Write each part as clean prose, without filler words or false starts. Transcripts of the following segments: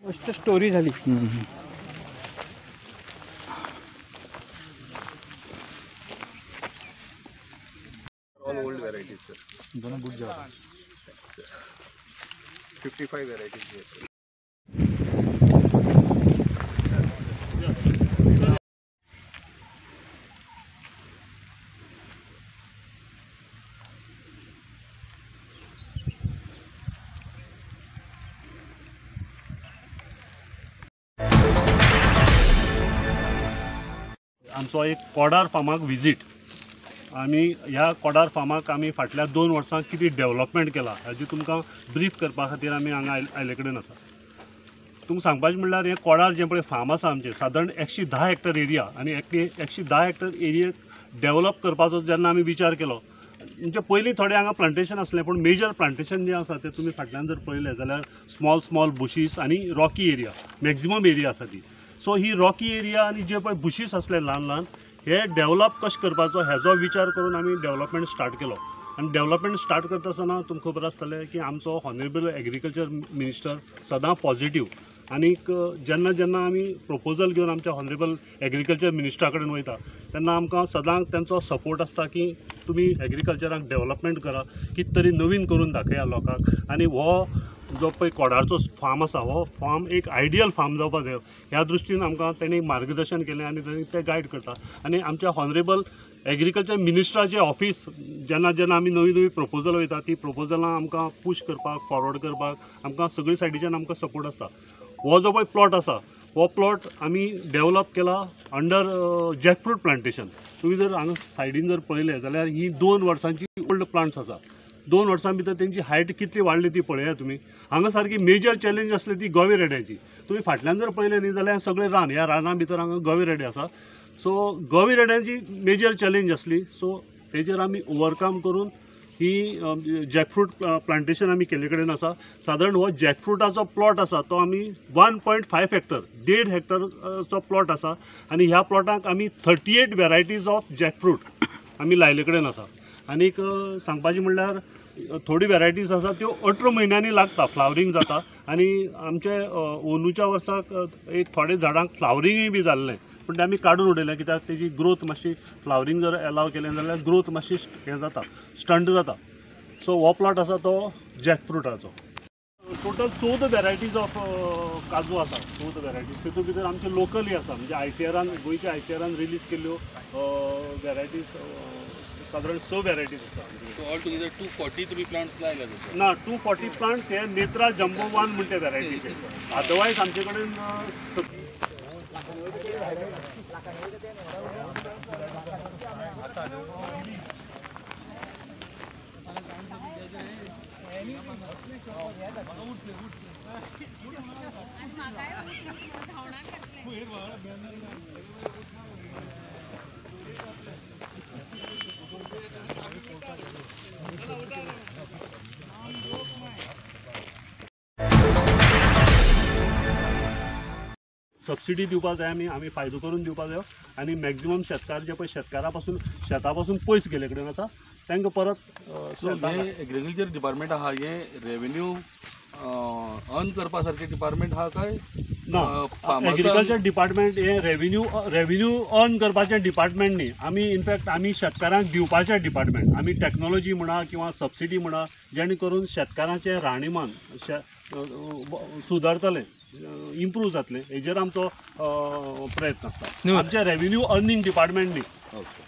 मस्त स्टोरी झाली. All old varieties, sir. दोनों good job. 55 varieties here, sir. आमचो एक कोडार फार्माक विजीट. आमी ह्या कोडार फार्माक आमी फाटल्या 2 वर्सां कितें डेव्हलपमेंट केला हाजी तुमकां ब्रीफ करपा खातीर आमी हांगा आयले कडेन आसा. तुमकां सांगपाचें म्हणल्यार हें कोडार जें पळय फार्म आसा आमचें सादारण 110 हेक्टर एरिया आनी 110 हेक्टर एरियेक डेव्हलप करपाचो जेन्ना आमी विचार केलो म्हणजे पयलीं थोडें हांगा प्लांटेशन आसलें पूण मेजर प्लांटेशन जें आसा तें तुमी फाटल्यान जर पळयलें जाल्यार स्मॉल बुशीस आनी रॉकी एरिया मॅक्झिमम एरिया आसा ती. सो ही रॉकी एरिया आनी जे पळय बुशीस आसले ल्हान हे डेव्हलप कशें करपाचो हेजो विचार करून आमी डेव्हलपमेंट स्टार्ट केलो. आनी डेव्हलपमेंट स्टार्ट करता आसतना तुमकां खबर आसतलें की आमचो हॉनरेबल एग्रीकल्चर मिनिस्टर सदां पॉझिटिव्ह. आनीक जेन्ना आमी प्रपोजल घेवन आमच्या हॉनरेबल एग्रीकल्चर मिनिस्टरा कडेन वयता तेन्ना आमकां सदांच तांचो सपोर्ट आसता की तुमी एग्रीकल्चराक डेव्हलपमेंट करा, कितें तरी नवीन करून दाखया लोकांक. आनी हो जो पळय कोडारचो फार्म आसा हो फार्म एक आयडियल फार्म जावपाक जाय ह्या दृश्टीन आमकां तेणी मार्गदर्शन केलें आनी ते गायड करता. आनी आमच्या हॉनरेबल एग्रीकल्चर मिनिस्टराचें ऑफिस जेन्ना आमी नवी प्रपोजल वयता ती प्रपोजलां आमकां पुश करपाक फॉरवर्ड करपाक आमकां सगळे सायडीच्यान आमकां सपोर्ट आसता. हो जो पळय प्लॉट आसा हो प्लॉट आमी डेव्हलप केला अंडर जॅकफ्रूट प्लांटेशन. तुमी जर हांगा सायडीन जर पळयलें जाल्यार ही 2 वर्सांची ओल्ड प्लांट्स आसा. 2 वर्सां भितर तेंची हायट कितली वाडली ती पळया तुमी. हांगा सारकी मेजर चॅलेंज आसली ती गवे रेड्याची. तुमी फाटल्यान जर पळयलें न्ही जाल्यार सगळें रान ह्या राना भितर हांगा गवे रेडे आसा. सो गवे रेड्याची मेजर चॅलेंज आसली. सो तेजेर आमी ओवरकम करून ही जॅकफ्रूट प्लांटेशन आमी केल्ले कडेन आसा. सादारण हो जॅकफ्रुटाचो प्लॉट आसा तो आमी 1.5 हेक्टर 1.5 हेक्टरचो प्लॉट आसा. आनी ह्या प्लॉटाक आमी 38 वेरायटीज ऑफ जॅकफ्रूट आमी लायले कडेन आसा. आनीक सांगपाचें म्हणल्यार थोडी वेरायटीज आसा त्यो 18 म्हयन्यांनी लागता फ्लावरींग जाता. आनी आमचे अंदूच्या वर्साक एक थोडे झाडांक फ्लावरींगय बी जाल्लें पूण ते आमी काडून उडयलें कित्याक तेजी ग्रोथ मातशी फ्लावरींग जर अलाव केलें जाल्यार ग्रोथ मातशी हें जाता स्टंट जाता. सो हो प्लॉट आसा तो जॅकफ्रुटाचो. टोटल 14 वेरायटीज ऑफ काजू आसा. 14 वेरायटीज तितूंत भितर आमचे लोकली आसा म्हणजे आयसीआरान गोंयच्या आयसीआरान रिलीज केल्ल्यो वेरायटीज सादारण 6 वेरायटीज आसा. So altogether 243 plants लायला जातात. ना 240 प्लांट्स हे नेत्रा जम्बो 1 म्हणटे वेरायटीचे. अदरवायज आमचे कडेन सबसिडी दिवपाक जाय आमी फायदो करून दिवपाक जाय. आनी मॅक्झिमम शेतकार जे पळय शेता पासून पयस गेले कडेन आसा तांकां परत एग्रीकल्चर डिपार्टमेंट आहा हे रेव्हेन्यू अर्न करपा सारखे डिपार्टमेंट आहा काय ना. एग्रीकल्चर डिपार्टमेंट हे रेव्हेन्यू अर्न करपाचें डिपार्टमेंट न्ही. आमी इनफॅक्ट आमी शेतकारांक दिवपाचें डिपार्टमेंट. आमी टॅक्नॉलॉजी म्हणा किंवा सबसिडी म्हणा जेणे करून शेतकारांचें राहणीमान सुदारतलें इम्प्रूव जातलें हेजेर आमचो प्रयत्न आसता. आमचें रेव्हेन्यू अर्निंग डिपार्टमेंट न्ही.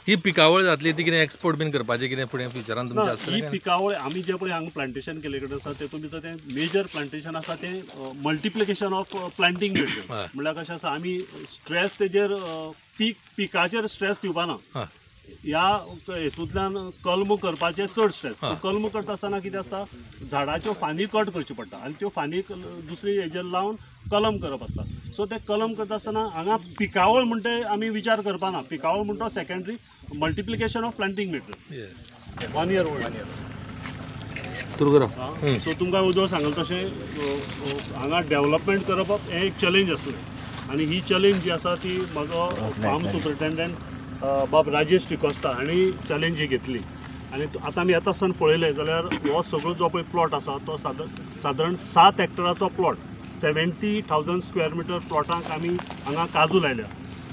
ही पिकावळ जातली ती कितें एक्सपोर्ट बीन करपाचें कितें फुडें फ्युचरान तुमचें आसतलें? ही पिकावळ आमी जे पळय हांगा प्लांटेशन केले कडेन आसा तेतूंत भितर तें मेजर प्लांटेशन आसा तें मल्टिप्लिकेशन ऑफ प्लांटींग मेथड. म्हणल्यार कशें आसा आमी स्ट्रेस तेजेर पिकाचेर स्ट्रेस दिवपाना. ह्या हेतूंतल्यान कल्म करपाचें चड स्ट्रेस. कल्म करता आसतना कितें आसता झाडाच्यो फानी कट करच्यो पडटा आनी त्यो फानी दुसरी हेजेर लावन कलम करप आसता. सो ते कलम करता आसतना हांगा पिकावळ म्हणटे आमी विचार करपाना. पिकावळ म्हणटा secondary multiplication of प्लांटींग method 1 year old. So तुमकां उदो सांगल तशें हांगा डेव्हलपमेंट करप हें एक चॅलेंज आसलें आनी ही चॅलेंज जी आसा ती म्हाजो फार्म सुपरिटेंडंट बाब राजेश टिकोस्ता हांणी चॅलेंज ही घेतली आनी आतां आमी येता आसतना पळयलें जाल्यार हो सगळो जो पळय प्लॉट आसा तो सादारण 7 हेक्टराचो प्लॉट 70,000 स्क्वेअर मिटर प्लॉटांक आमी हांगा काजू लायल्या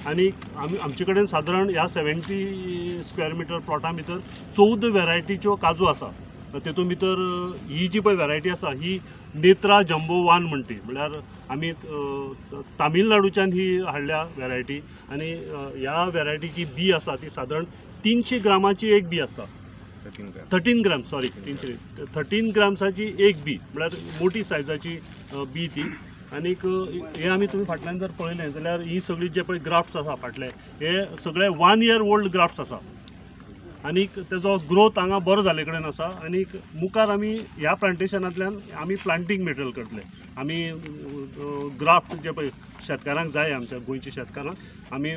आनी आमचे कडेन सादारण ह्या 70 स्क्वेअर मिटर प्लॉटां भितर 14 वेरायटीच्यो काजू आसा. तेतून भितर ही जी पळय वेरायटी आसा ही नेत्रा जम्बो 1 म्हणटी, म्हळ्यार आमी तामिळनाडूच्यान ही हाडल्या वेरायटी आनी ह्या वेरायटीची बी आसा ती सादारण 300 ग्रामाची एक बी आसता. 13 ग्राम सॉरी 13 ग्राम्साची एक बी म्हळ्यार मोठी सायजाची बी ती. आनीक हे आमी तुमी फाटल्यान जर पळयलें जाल्यार ही सगळी जे पळय ग्राफ्ट्स आसा फाटले हे सगळे 1 year ओल्ड ग्राफ्ट्स आसा आनीक तेजो ग्रोथ हांगा बरो जाले कडेन आसा. आनीक मुखार आमी ह्या प्लांटेशनांतल्यान आमी प्लांटींग मटेरियल करतले. आमी ग्राफ्ट जे पळय शेतकारांक जाय आमच्या गोंयच्या शेतकारांक आमी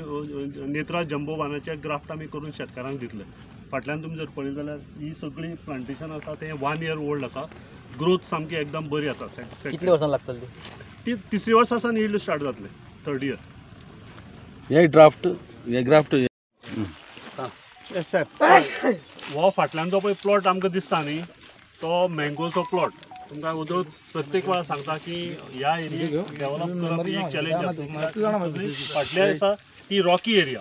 नेत्रा जम्बो 1चे ग्राफ्ट आमी करून शेतकारांक दितले. फाटल्यान तुमी जर पळयलें जाल्यार ही सगळी प्लांटेशन आसा तें 1 year ओल्ड आसा. ग्रोथ सामकी एकदम बरी आसा. कितले वर्सां लागतली ती 3री वर्सासान येयल्ड स्टार्ट जातले 3rd year. हे ग्राफ्ट हो फाटल्यानचो पळय प्लॉट आमकां दिसता न्ही तो मँगोचो प्लॉट. तुमकां उदो प्रत्येक वेळार सांगता की ह्या एरियेक डेव्हलप करप ही एक चॅलेंज आसा. फाटल्या आसा ही रॉकी एरिया.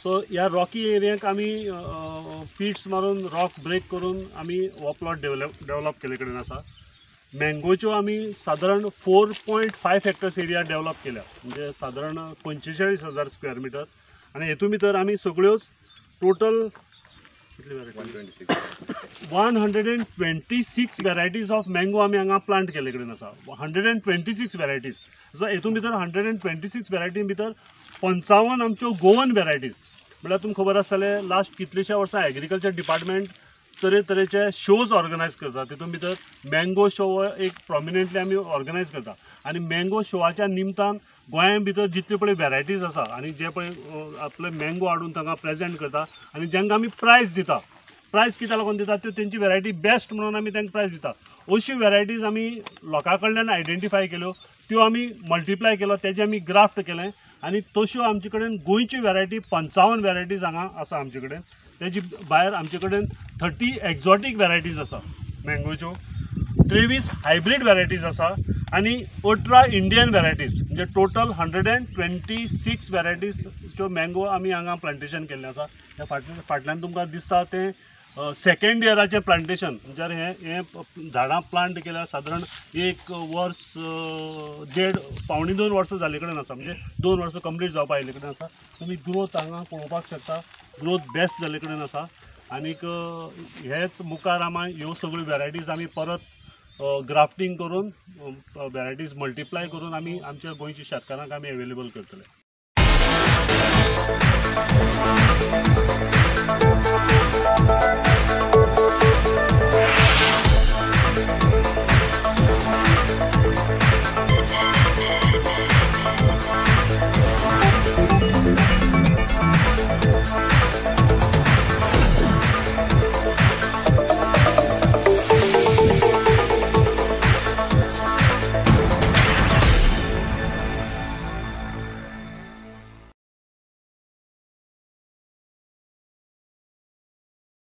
सो ह्या रॉकी एरियाक आमी फिट्स मारून रॉक ब्रेक करून आमी हो प्लॉट डेव्हलप केले कडेन आसा. मँगोच्यो आमी सादारण 4.5 हेक्टर्स एरिया डेव्हलप केल्या म्हणजे सादारण 45,000 स्क्वेअर मिटर आनी हेतून भितर आमी सगळ्योच टोटल 126 वेरायटीज ऑफ मँगो आमी हांगा प्लांट केले कडेन आसा. 126 वेरायटीज. सो हेतून भितर 126 वेरायटी भितर 55 आमच्यो गोवन वेरायटीज. म्हळ्यार तुमकां खबर आसतलें लास्ट कितलेशा वर्सां एग्रीकल्चर डिपार्टमेंट तरेतरेचे शोज ऑर्गनायज करता. तितून भितर मँगो शो एक प्रॉमिनंटली आमी ऑर्गनायज करता आनी मँगो शोवाच्या निमतान गोंया भितर जितले पळय वेरायटीज आसा आनी जे पळय आपले मँगो हाडून तांकां प्रेजेंट करता आनी जांकां आमी प्रायज दिता. प्रायज कित्याक लागून दिता त्यो तेंची वेरायटी बेस्ट म्हणून आमी तांकां प्रायज दिता. अश्यो वेरायटीज आमी लोकां कडल्यान आयडेंटिफाय केल्यो त्यो आमी मल्टिप्लाय केलो तेजे आमी ग्राफ्ट केलें आनी तश्यो आमचे कडेन गोंयची वेरायटी 55 वेरायटीज हांगा आसा आमचे कडेन. तेजी भायर आमचे कडेन 30 एक्झॉटीक वेरायटीज आसा मँगोच्यो, 23 हायब्रीड वेरायटीज आसा आनी 18 इंडियन वेरायटीज म्हणजे टोटल 126 वेरायटीजच्यो मँगो आमी हांगा प्लांटेशन केल्लें आसा. ह्या फाटल्यान तुमकां दिसता तें 2nd इयराचें प्लांटेशन म्हणजे हे झाडां प्लांट केल्यार सादारण 1 वर्स 1.5-2 वर्सां जाले कडेन आसा म्हणजे 2 वर्सां कंप्लीट जावपाक आयले कडेन आसा. तुमी ग्रोथ हांगा पळोवपाक शकता. ग्रोथ बेस्ट जाले कडेन आसा आनीक हेच मुखार आमी ह्यो सगळ्यो वेरायटीज आमी परत ग्राफ्टिंग करून वेरायटीज मल्टिप्लाय करून आमी आमच्या गोंयच्या शेतकारांक आमी अवेलेबल करतले.